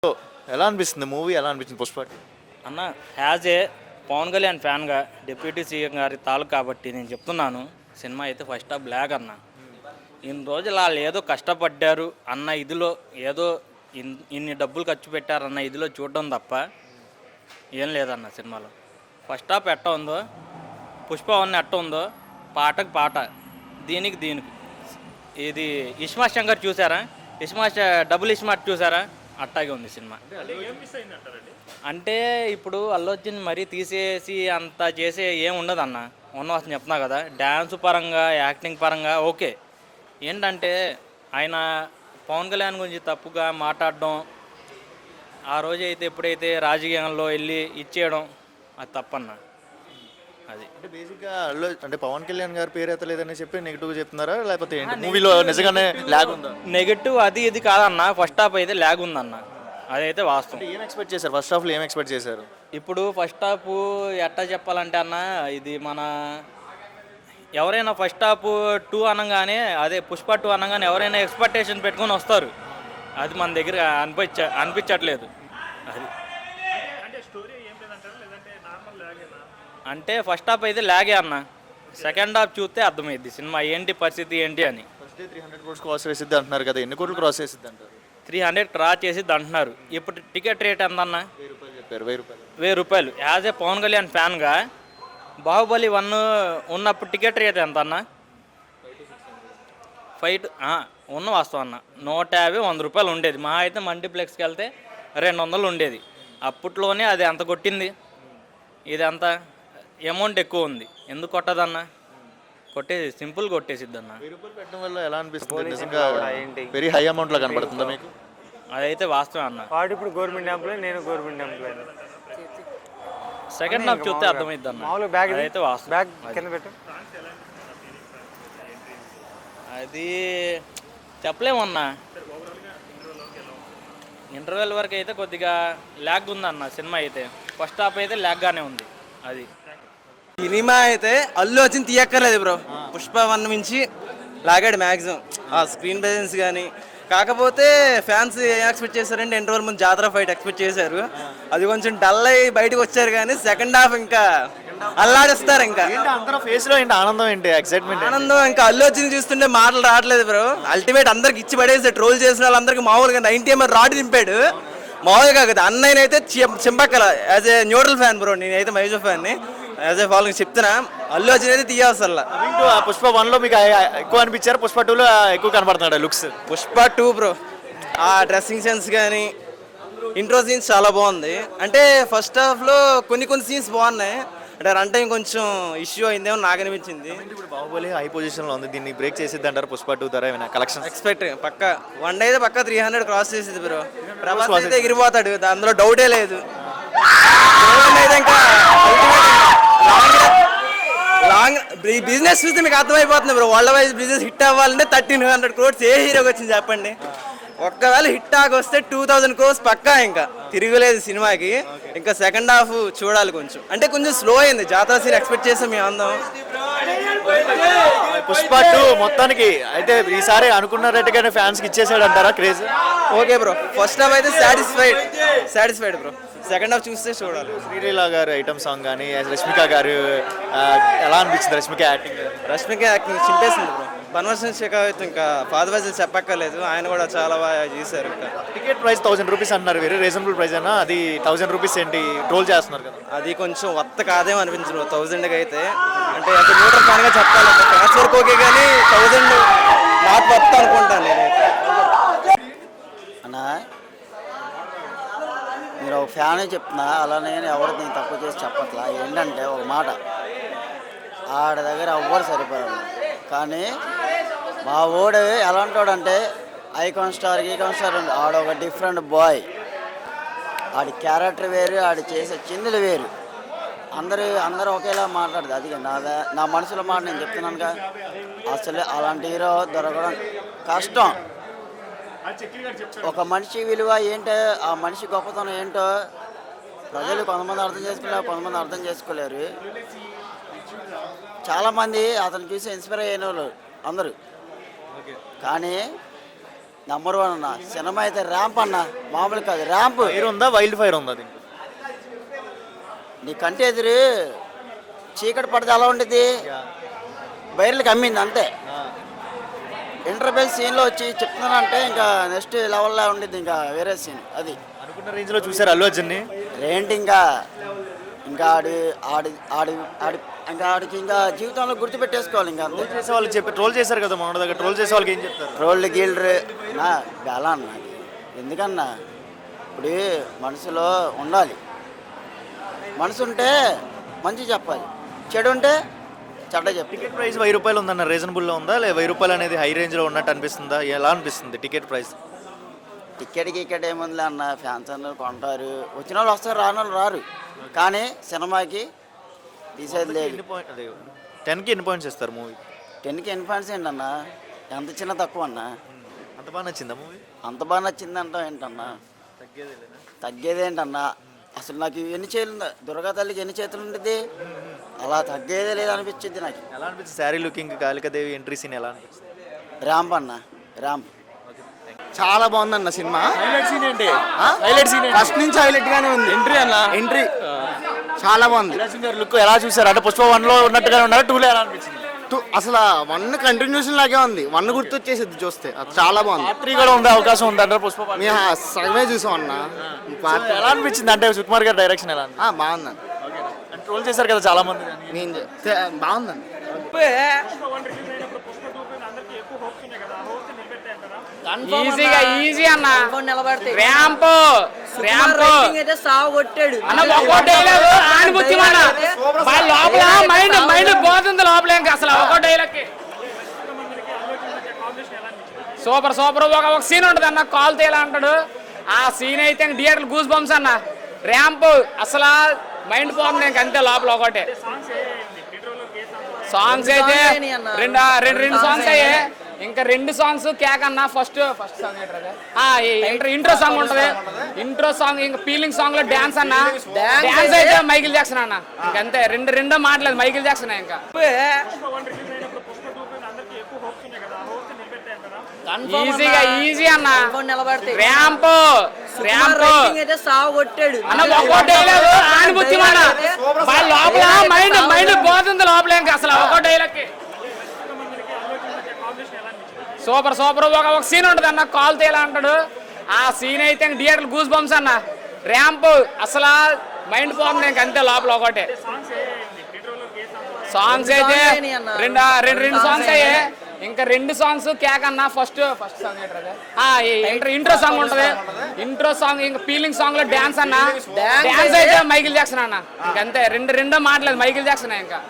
So, ఎలా అనిపిస్తుంది movie ఎలా అనిపించింది పుష్ప? అన్న యాజ్ ఏ పవన్ కళ్యాణ్ ఫ్యాన్గా డిప్యూటీ సీఎం గారి తాలూకు కాబట్టి నేను చెప్తున్నాను, సినిమా అయితే ఫస్ట్ హాఫ్ బ్లాక్ అన్న. ఇన్ని రోజులు వాళ్ళు ఏదో కష్టపడ్డారు అన్న ఇదిలో, ఏదో ఇన్ని డబ్బులు ఖర్చు పెట్టారన్న ఇదిలో చూడడం తప్ప ఏం లేదన్న సినిమాలో. ఫస్ట్ హాఫ్ ఎట్ట ఉందో, పుష్ప వన్ ఎట్ట ఉందో, పాటకు పాట, దీనికి ఇది ఇస్మా శంకర్ చూసారా, డబుల్ ఇస్మార్ట్ చూసారా, అట్టాగే ఉంది సినిమా. అంటే ఇప్పుడు అల్లు అర్జున్ మరీ తీసేసి అంత చేసే ఏం ఉండదు అన్న. ఉన్నవాసం చెప్తున్నా కదా, డ్యాన్స్ పరంగా యాక్టింగ్ పరంగా ఓకే. ఏంటంటే ఆయన పవన్ కళ్యాణ్ గురించి తప్పుగా మాట్లాడడం, ఆ రోజు అయితే ఎప్పుడైతే రాజకీయంలో వెళ్ళి ఇచ్చేయడం, అది తప్పన్న. అది అంటే బేసిక్గా అంటే పవన్ కళ్యాణ్ గారు పేరు ఎత్తలేదని చెప్పి నెగిటివ్ చెప్తున్నారా, లేకపోతే ఏంటి మూవీలో నిజంగానే ల్యాగ్ ఉందా? నెగటివ్ అది ఇది కాదన్న, ఫస్ట్ హాఫ్ అయితే ల్యాగ్ ఉందన్న, అదైతే వాస్తవం. ఏం ఎక్స్పెక్ట్ చేశారు ఫస్ట్ హాఫ్లో, ఏం ఎక్స్పెక్ట్ చేశారు? ఇప్పుడు ఫస్ట్ హాఫ్ ఎట్టా చెప్పాలంటే అన్న, ఇది మన ఎవరైనా ఫస్ట్ హాఫ్ 2 అనగానే, అదే పుష్ప 2 అనగానే ఎవరైనా ఎక్స్పెక్టేషన్ పెట్టుకొని వస్తారు. అది మన దగ్గర అనిపించట్లేదు. అది అంటే ఫస్ట్ హాఫ్ అయితే లాగే అన్న, సెకండ్ హాఫ్ చూస్తే అర్థమైద్ది సినిమా ఏంటి పరిస్థితి ఏంటి అని. ఫస్ట్ 300 crores క్రాస్ చేసిద్ది అంటున్నారు కదా, ఎన్ని కోట్లు క్రాస్ చేసిద్ది అంటారు? 300 క్రాస్ చేసిద్ది అంటున్నారు. ఇప్పుడు టికెట్ రేట్ ఎంత అన్న? 1000 రూపాయలు చెప్పారు. 1000 రూపాయలు. 1000 రూపాయలు. యాజ్ ఏ పవన్ కళ్యాణ్ ఫ్యాన్గా బాహుబలి 1 ఉన్నప్పుడు టికెట్ రేట్ ఎంత అన్న? 5 ఉన్న వాస్తవం అన్న, 150 100 రూపాయలు ఉండేది. మా అయితే మల్టీప్లెక్స్కి వెళ్తే 200 ఉండేది. అప్పట్లోనే అది ఎంత కొట్టింది, ఇది అంత అమౌంట్ ఎక్కువ ఉంది. ఎందుకు కొట్టదన్న? సింపుల్ కొట్టేసిద్ది అన్న. 1000 రూపాయలు పెట్టడం వల్ల ఎలా అనిపిస్తుంది? నిజంగా వెరీ హై అమౌంట్ లా కనబడుతుందా మీకు? అదైతే వాస్తవం అన్న. వాడు ఇప్పుడు గవర్నమెంట్ ఎంప్లాయీ, నేను గవర్నమెంట్ ఎంప్లాయీ. సెకండ్ హాఫ్ చూస్తే అర్థమైద్ది అన్న. మామూలుగా బ్యాగ్ అదైతే వాస్తవం. బ్యాగ్ కింద పెట్టు. అది చెప్పలేమన్నా. ఇంటర్వెల్ వరకు అయితే కొద్దిగా ల్యాగ్ ఉందన్న సినిమా అయితే. ఫస్ట్ హాఫ్ అయితే ల్యాగ్గానే ఉంది. అది సినిమా అయితే అల్లు అర్జున్ తీయక్కర్లేదు బ్రో. పుష్ప 1 నుంచి లాగాడు మ్యాక్సిమం, ఆ స్క్రీన్ ప్రెజెన్స్ కానీ. కాకపోతే ఫ్యాన్స్ ఏం ఎక్స్పెక్ట్ చేశారంటే ఇంటర్వల్ ముందు జాతర ఫైట్ ఎక్స్పెక్ట్ చేశారు. అది కొంచెం డల్ అయ్యి బయటకు వచ్చారు. కానీ సెకండ్ హాఫ్ ఇంకా అల్లాడిస్తారు. ఇంకా అందరూ ఫేస్ లో ఏంటి ఆనందం, ఏంటి ఎక్సైట్మెంట్, ఆనందం. ఇంకా అల్లు అర్జున్ చూస్తుంటే మాటలు రావట్లేదు బ్రో. అల్టిమేట్ అందరికి ఇచ్చి పడేసి ట్రోల్ చేసిన వాళ్ళందరికీ మామూలుగా 90 ఎంఎల్ రాడ్ దింపాడు. మామూలుగా కాదు, అన్నయ్యనైతే చింపక్కల. As a neutral fan bro, నేనైతే మైజో ఫ్యాన్ని. యాజ్ ఏ ఫాలోయింగ్ చెప్తున్నా, అల్లు అర్జున్ అయితే తీయాల్సల్లా. పుష్ప 1 లో మీకు ఎక్కువ అనిపించారు, పుష్ప 2 లో ఎక్కువ కనబడుతున్నాడు లుక్స్? పుష్ప 2 బ్రో, ఆ డ్రెస్సింగ్ సెన్స్ కానీ ఇంట్రో సీన్స్ చాలా బాగుంది. అంటే ఫస్ట్ హాఫ్లో కొన్ని సీన్స్ బాగున్నాయి. అంటే రన్ టైం కొంచెం ఇష్యూ అయిందేమో నాకు అనిపించింది. ఇప్పుడు బాహుబలి హై పొజిషన్ లో ఉంది, దీన్ని బ్రేక్ చేసిద్ది అంటారు పుష్ప 2 ధర ఏమైనా కలెక్షన్? ఎక్స్పెక్ట్ పక్క 1 అయితే పక్క 300 క్రాస్ చేసింది బ్రో. ప్రభాస్ అయితే ఎగిరిపోతాడు, అందులో డౌటే లేదు. అయితే ఇంకా లాంగ్ బిజినెస్ చూస్తే మీకు అర్థమైపోతుంది bro. World wise business hit అవ్వాలంటే 1300 crores ఏ హీరోకి వచ్చింది చెప్పండి? ఒక్కవేళ హిట్ ఆగి వస్తే 2000 crores పక్కా, ఇంకా తిరగలేదు సినిమాకి. ఇంకా సెకండ్ హాఫ్ చూడాలి కొంచెం. అంటే కొంచెం స్లో అయింది. జాతర సీన్ ఎక్స్పెక్ట్ చేసాం మేము అందరం. పుష్ప 2 మొత్తానికి అయితే ఈసారి అనుకున్నట్టుగానే ఫ్యాన్స్ కి ఇచ్చేసాడు అంటారా craze? Okay bro, first half అయితే సాటిస్ఫైడ్ బ్రో. సెకండ్ హాఫ్ చూస్తే చూడాలి. శ్రీలీల గారు ఐటమ్ సాంగ్ కానీ, రష్మిక గారు ఎలా అనిపించింది? రష్మిక యాక్టింగ్ చింపేసింది బ్రో. బన్వర్షన్ షెకావత్ ఇంకా పాదవాజీలు చెప్పక్కర్లేదు, ఆయన కూడా చాలా బాగా చేశారు. ఇంకా టికెట్ ప్రైస్ 1000 రూపీస్ అన్నారు, వెరీ రీజనబుల్ ప్రైస్ అన్నా. అది 1000 రూపీస్ ఏంటి ట్రోల్ చేస్తున్నారు కదా? అది కొంచెం వర్త కాదేమో అనిపించదు 1000కి అయితే. అంటే ఒక న్యూట్రల్ ఫ్యాన్గా చెప్పాలంటే ఫ్యాన్స్ వరకు ఓకే, కానీ 1000 నాట్ వర్త్ అనుకుంటాను నేనైతే. అన్నా మీరు ఒక ఫ్యానే చెప్తున్నా, అలానే ఎవరు నేను తక్కువ చేసి చెప్పట్లా. ఏంటంటే ఒక మాట, ఆడ దగ్గర ఎవ్వరు సరిపోయారు. కానీ మా ఓడు ఎలాంటి వాడంటే ఐకాన్ స్టార్ ఆడొక డిఫరెంట్ బాయ్. ఆడి క్యారెక్టర్ వేరు, ఆడి చేసే చిందులు వేరు. అందరూ ఒకేలా మాట్లాడదు. అది నా మనసులో మాట నేను చెప్తున్నానుగా. అసలు అలాంటి హీరో దొరకడం కష్టం. ఒక మనిషి విలువ ఏంటో, ఆ మనిషి గొప్పతనం ఏంటో ప్రజలు కొంతమంది అర్థం చేసుకున్నారు, కొంతమంది అర్థం చేసుకోలేరు. చాలామంది అతను చూసి ఇన్స్పైర్ అయిన వాళ్ళు అందరూ. కానీ నెంబర్ 1 అన్న. సినిమా అయితే ర్యాంప్ అన్న, మామూలు కాదు ర్యాంప్. ఫైర్ ఉందా, వైల్డ్ ఫైర్ ఉందా దీనికి? నీ కంటి ఎదురు చీకటి పడితే ఎలా ఉండేది, బైర్లకు అమ్మింది అంతే. ఇంటర్వెల్ సీన్లో వచ్చి చెప్తున్నానంటే ఇంకా నెక్స్ట్ లెవెల్లో ఉండేది, ఇంకా వేరే సీన్ అది. అనుకున్న రేంజ్లో చూసారు అల్లు అర్జున్ని? ఏంటి ఇంకా ఇంకా ఆడి ఆడి ఆడి ఆడి ఇంకా ఆడికి ఇంకా జీవితంలో గుర్తుపెట్టేసుకోవాలి ఇంకా అంతే. ట్రోల్ చేసే వాళ్ళకి చెప్పి ట్రోల్ చేశారు కదా మన దగ్గర, ట్రోల్ చేసే వాళ్ళకి ఏం చెప్తారు? రోళ్ళు గీల్డ్రు నా బెలా అన్న అది. ఎందుకన్నా ఇప్పుడు మనసులో ఉండాలి, మనసు ఉంటే మంచి చెప్పాలి, చెడు ఉంటే చెడ్డ చెప్పాలి. టికెట్ ప్రైస్ 1000 రూపాయలు ఉందన్న, రీజనబుల్లో ఉందా? లేదా 1000 రూపాయలు అనేది హై రేంజ్లో ఉన్నట్టు అనిపిస్తుందా? ఎలా అనిపిస్తుంది టికెట్ ప్రైస్? టికెట్ ఏముందిలే అన్న, ఫ్యాన్స్ అందరూ కొంటారు, వచ్చిన వాళ్ళు వస్తారు, రాని వాళ్ళు రారు. కానీ సినిమాకి తీసేది లేదు. 10కి ఎన్ని పాయింట్స్ ఇస్తారు మూవీ? 10కి ఇన్ఫాన్స్ ఏంటన్నా, ఎంత చిన్న తక్కువ అన్న. అంత బాగా నచ్చిందా మూవీ? అంత బాగా నచ్చిందంటావు ఏంటన్నా, తగ్గేదేంటన్నా. అసలు నాకు ఎన్ని చేతులు ఉందా, దుర్గా తల్లికి ఎన్ని చేతులు ఉంటుంది, అలా తగ్గేదే లేదు అనిపించింది నాకు. ఎలా అనిపించింది sari looking, Kalikadevi entry scene ఎలా అనిపించింది? ర్యాంప్ అన్న, ర్యాంప్. చాలా బాగుందన్న సినిమా. హైలైట్ సీన్ ఏంటి? హైలైట్ సీన్ ఫస్ట్ నుంచి హైలైట్ గానే ఉంది. ఎంట్రీ అన్న, ఎంట్రీ చాలా బాగుంది. లుక్ ఎలా చూసారు? అంటే పుష్ప 1లో ఉన్నట్టుగానే ఉన్నారా, 2లో ఎలా అనిపించింది? అసలు 1 కంటిన్యూషన్ లాగే ఉంది, 1 గుర్తొచ్చేసింది చూస్తే. అది చాలా బాగుంది. పార్ట్ 3 కూడా ఉండే అవకాశం ఉంది అంటే పుష్ప part? మేము సగమే చూసాం అన్న. So, ఎలా అనిపించింది అంటే సుకుమార్ గారి డైరెక్షన్ ఎలా అనిపించింది? బాగుందండి. అంటే ట్రోల్ చేశారు కదా చాలా మంది. నేను బాగుందండి. ఈజీ అన్న. ర్యాంప్ అయితే సాగు కొట్టాడు అన్న, ఒక్కో డైలాగ్ ఆనిపుచ్చి మన లోపల మైండ్ పోతుంది లోపల, ఇంకా అసలు ఒక్కో డైలాగ్ సూపర్ సూపర్. ఒక సీన్ ఉంటుంది అన్న, కాల్ తేలా అంటాడు, ఆ సీన్ అయితే థియేటర్ గూస్ బంప్స్ అన్న. ర్యాంప్ అసలు మైండ్ పోతుంది ఇంక అంతే లోపల ఒకటే. సాంగ్స్ అయితే రెండు సాంగ్స్ అయ్యే, ఇంకా 2 సాంగ్స్ కేక్ అన్న. ఫస్ట్ సాంగ్ ఇంట్రో సాంగ్ ఉంటుంది, ఇంట్రో సాంగ్. ఇంకా ఫీలింగ్ సాంగ్ లో డాన్స్ అన్న, డాన్స్ అయితే మైకిల్ జాక్సన్ అన్న. ఇంకంతే రెండో మాటలేదు, మైకిల్ జాక్సన్. ఇంకా ఈజీ అన్న. ర్యాంప్ అయితే సాగు కొట్టాడు అన్న, ఒక్కో డైలాగ్ ఆనిపుచ్చి మన లోపల మైండ్ పోతుంది లోపల, ఇంకా అసలు ఒక్కో డైలాగ్ సూపర్ సూపర్. ఒక సీన్ ఉంటుంది అన్న, కాల్ తేలా అంటాడు, ఆ సీన్ అయితే థియేటర్ గూస్ బంప్స్ అన్న. ర్యాంప్ అసలు మైండ్ పోతుంది ఇంక అంతే లోపల ఒకటే. సాంగ్స్ అయితే రెండు సాంగ్స్ అయ్యే, ఇంకా 2 సాంగ్స్ కేక్ అన్న. ఫస్ట్ సాంగ్ ఇంట్రో సాంగ్ ఉంటుంది, ఇంట్రో సాంగ్. ఇంకా ఫీలింగ్ సాంగ్ లో డాన్స్ అన్న, డాన్స్ అయితే మైకిల్ జాక్సన్ అన్న. ఇంకంతే రెండో మాటలేదు, మైకిల్ జాక్సన్. ఇంకా